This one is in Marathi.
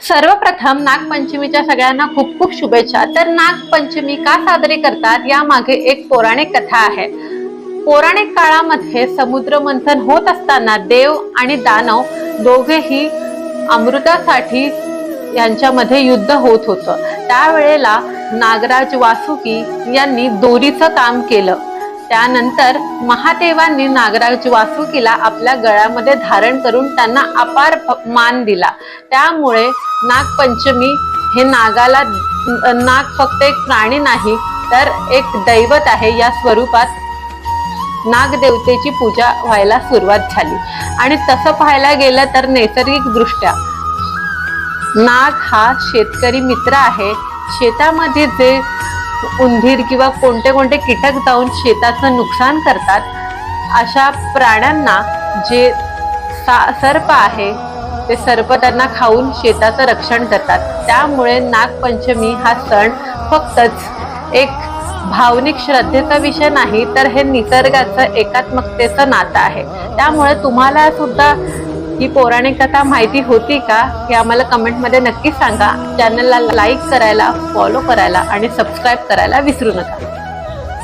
सर्वप्रथम नागपंचमीच्या सगळ्यांना खूप खूप शुभेच्छा। तर नागपंचमी का साजरी करतात यामागे एक पौराणिक कथा आहे। पौराणिक काळामध्ये समुद्र मंथन होत असताना देव आणि दानव दोघेही अमृतासाठी यांच्यामध्ये युद्ध होत होतं। त्यावेळेला नागराज वासुकी यांनी दोरीचं काम केलं। त्यानंतर महादेवांनी नागराज वासुकीला आपल्या गळ्यामध्ये धारण करून त्यांना अपार मान दिला। त्यामुळे नागपंचमी हे नाग फक्त एक प्राणी नाही तर एक दैवत आहे। या स्वरूपात नागदेवतेची पूजा व्हायला सुरुवात झाली। आणि तसं पाहायला गेलं तर नैसर्गिक दृष्ट्या नाग हा शेतकरी मित्र आहे। शेतामध्ये जे उंदीर किंवा कोणते कोणते कीटक जाऊन शेताचं नुकसान करतात अशा प्राण्यांना जे सर्प आहे ते सर्प त्यांना खाऊन शेताचं रक्षण करतात। त्यामुळे नागपंचमी हा सण फक्तच एक भावनिक श्रद्धेचा विषय नाही तर हे निसर्गाचं एकात्मकतेचं नातं आहे। त्यामुळे तुम्हाला सुद्धा ही पौराणिक कथा माहिती होती का हे आम्हाला कमेंटमध्ये नक्की सांगा। चॅनलला लाईक करायला, फॉलो करायला आणि सबस्क्राईब करायला विसरू नका।